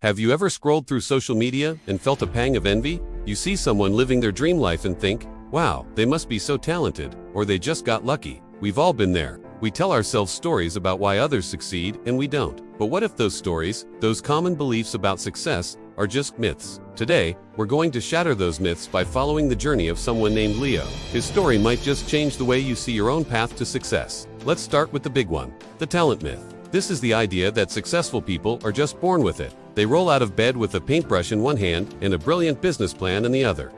Have you ever scrolled through social media and felt a pang of envy? You see someone living their dream life and think, wow, they must be so talented, or they just got lucky. We've all been there. We tell ourselves stories about why others succeed and we don't. But what if those stories, those common beliefs about success, are just myths? Today, we're going to shatter those myths by following the journey of someone named Leo. His story might just change the way you see your own path to success. Let's start with the big one, the talent myth. This is the idea that successful people are just born with it. They roll out of bed with a paintbrush in one hand and a brilliant business plan in the other.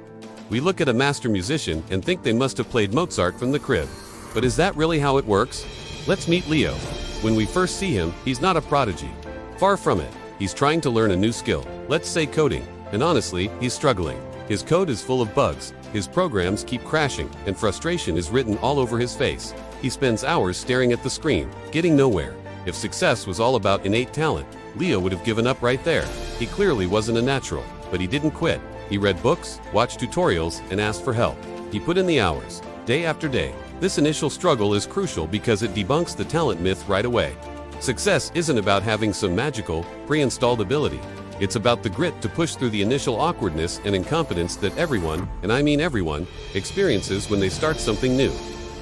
We look at a master musician and think they must have played Mozart from the crib. But is that really how it works? Let's meet Leo. When we first see him, he's not a prodigy. Far from it. He's trying to learn a new skill, let's say coding. And honestly, he's struggling. His code is full of bugs, his programs keep crashing, and frustration is written all over his face. He spends hours staring at the screen, getting nowhere. If success was all about innate talent, Leo would have given up right there. He clearly wasn't a natural, but he didn't quit. He read books, watched tutorials, and asked for help. He put in the hours, day after day. This initial struggle is crucial because it debunks the talent myth right away. Success isn't about having some magical, pre-installed ability. It's about the grit to push through the initial awkwardness and incompetence that everyone, and I mean everyone, experiences when they start something new.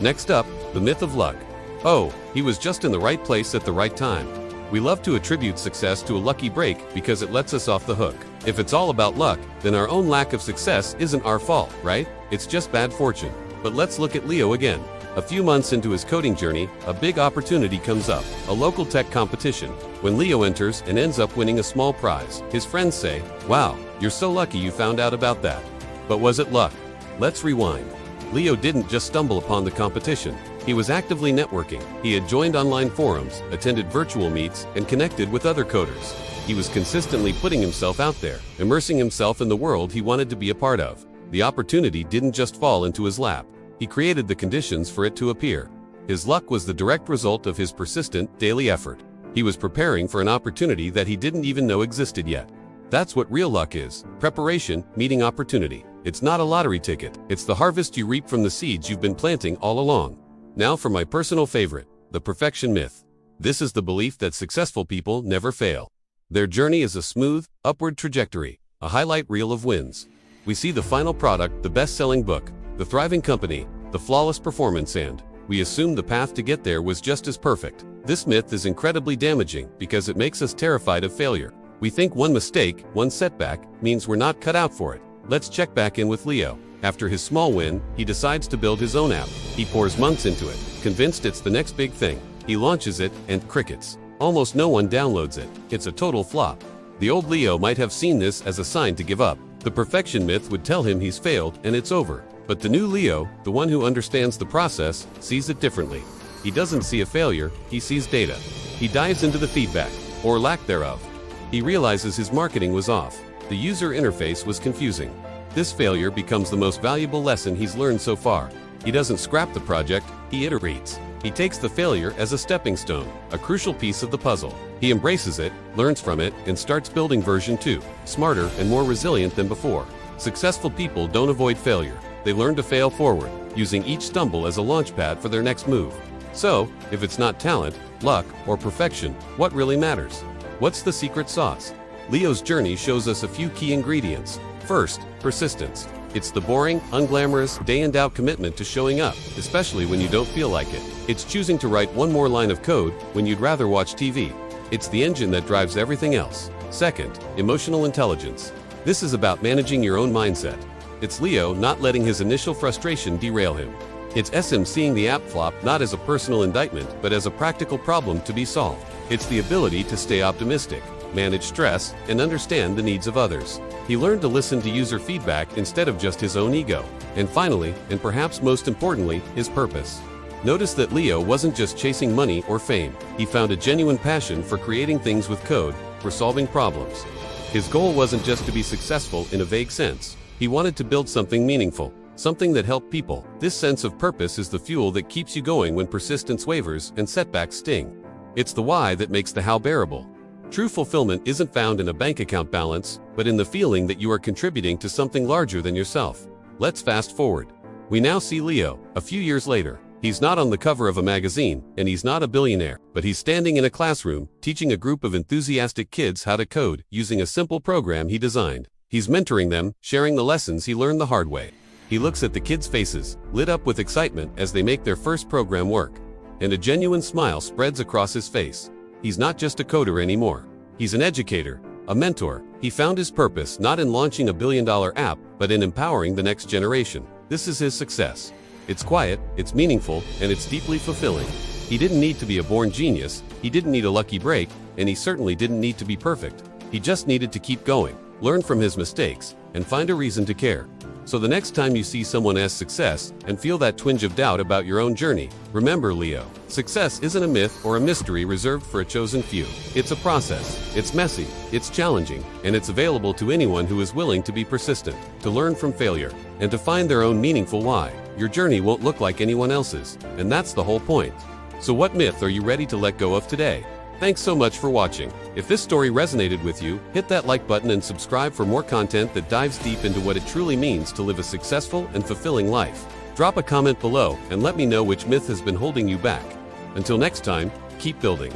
Next up, the myth of luck. Oh, he was just in the right place at the right time. We love to attribute success to a lucky break because it lets us off the hook. If it's all about luck, then our own lack of success isn't our fault, right? It's just bad fortune. But let's look at Leo again. A few months into his coding journey, a big opportunity comes up, a local tech competition. When Leo enters and ends up winning a small prize, his friends say, wow, you're so lucky you found out about that. But was it luck? Let's rewind. Leo didn't just stumble upon the competition. He was actively networking. He had joined online forums, attended virtual meets, and connected with other coders. He was consistently putting himself out there, immersing himself in the world he wanted to be a part of. The opportunity didn't just fall into his lap. He created the conditions for it to appear. His luck was the direct result of his persistent, daily effort. He was preparing for an opportunity that he didn't even know existed yet. That's what real luck is. Preparation meeting opportunity. It's not a lottery ticket. It's the harvest you reap from the seeds you've been planting all along. Now for my personal favorite, the perfection myth. This is the belief that successful people never fail. Their journey is a smooth, upward trajectory, a highlight reel of wins. We see the final product, the best-selling book, the thriving company, the flawless performance, and we assume the path to get there was just as perfect. This myth is incredibly damaging because it makes us terrified of failure. We think one mistake, one setback, means we're not cut out for it. Let's check back in with Leo. After his small win, he decides to build his own app. He pours months into it, convinced it's the next big thing. He launches it, and crickets. Almost no one downloads it. It's a total flop. The old Leo might have seen this as a sign to give up. The perfection myth would tell him he's failed and it's over. But the new Leo, the one who understands the process, sees it differently. He doesn't see a failure, he sees data. He dives into the feedback, or lack thereof. He realizes his marketing was off. The user interface was confusing. This failure becomes the most valuable lesson he's learned so far. He doesn't scrap the project, he iterates. He takes the failure as a stepping stone, a crucial piece of the puzzle. He embraces it, learns from it, and starts building version 2, smarter and more resilient than before. Successful people don't avoid failure. They learn to fail forward, using each stumble as a launchpad for their next move. So, if it's not talent, luck, or perfection, what really matters? What's the secret sauce? Leo's journey shows us a few key ingredients. First, persistence. It's the boring, unglamorous, day-in-out commitment to showing up, especially when you don't feel like it. It's choosing to write one more line of code when you'd rather watch TV. It's the engine that drives everything else. Second, emotional intelligence. This is about managing your own mindset. It's Leo not letting his initial frustration derail him. It's SM seeing the app flop not as a personal indictment, but as a practical problem to be solved. It's the ability to stay optimistic, manage stress, and understand the needs of others. He learned to listen to user feedback instead of just his own ego. And finally, and perhaps most importantly, his purpose. Notice that Leo wasn't just chasing money or fame. He found a genuine passion for creating things with code, for solving problems. His goal wasn't just to be successful in a vague sense. He wanted to build something meaningful, something that helped people. This sense of purpose is the fuel that keeps you going when persistence wavers and setbacks sting. It's the why that makes the how bearable. True fulfillment isn't found in a bank account balance, but in the feeling that you are contributing to something larger than yourself. Let's fast forward. We now see Leo, a few years later. He's not on the cover of a magazine, and he's not a billionaire, but he's standing in a classroom, teaching a group of enthusiastic kids how to code using a simple program he designed. He's mentoring them, sharing the lessons he learned the hard way. He looks at the kids' faces, lit up with excitement as they make their first program work. And a genuine smile spreads across his face. He's not just a coder anymore. He's an educator, a mentor. He found his purpose not in launching a billion-dollar app, but in empowering the next generation. This is his success. It's quiet, it's meaningful, and it's deeply fulfilling. He didn't need to be a born genius, he didn't need a lucky break, and he certainly didn't need to be perfect. He just needed to keep going, learn from his mistakes, and find a reason to care. So the next time you see someone as success and feel that twinge of doubt about your own journey, remember, Leo, success isn't a myth or a mystery reserved for a chosen few. It's a process. It's messy, it's challenging, and it's available to anyone who is willing to be persistent, to learn from failure, and to find their own meaningful why. Your journey won't look like anyone else's, and that's the whole point. So what myth are you ready to let go of today? Thanks so much for watching. If this story resonated with you, hit that like button and subscribe for more content that dives deep into what it truly means to live a successful and fulfilling life. Drop a comment below and let me know which myth has been holding you back. Until next time, keep building.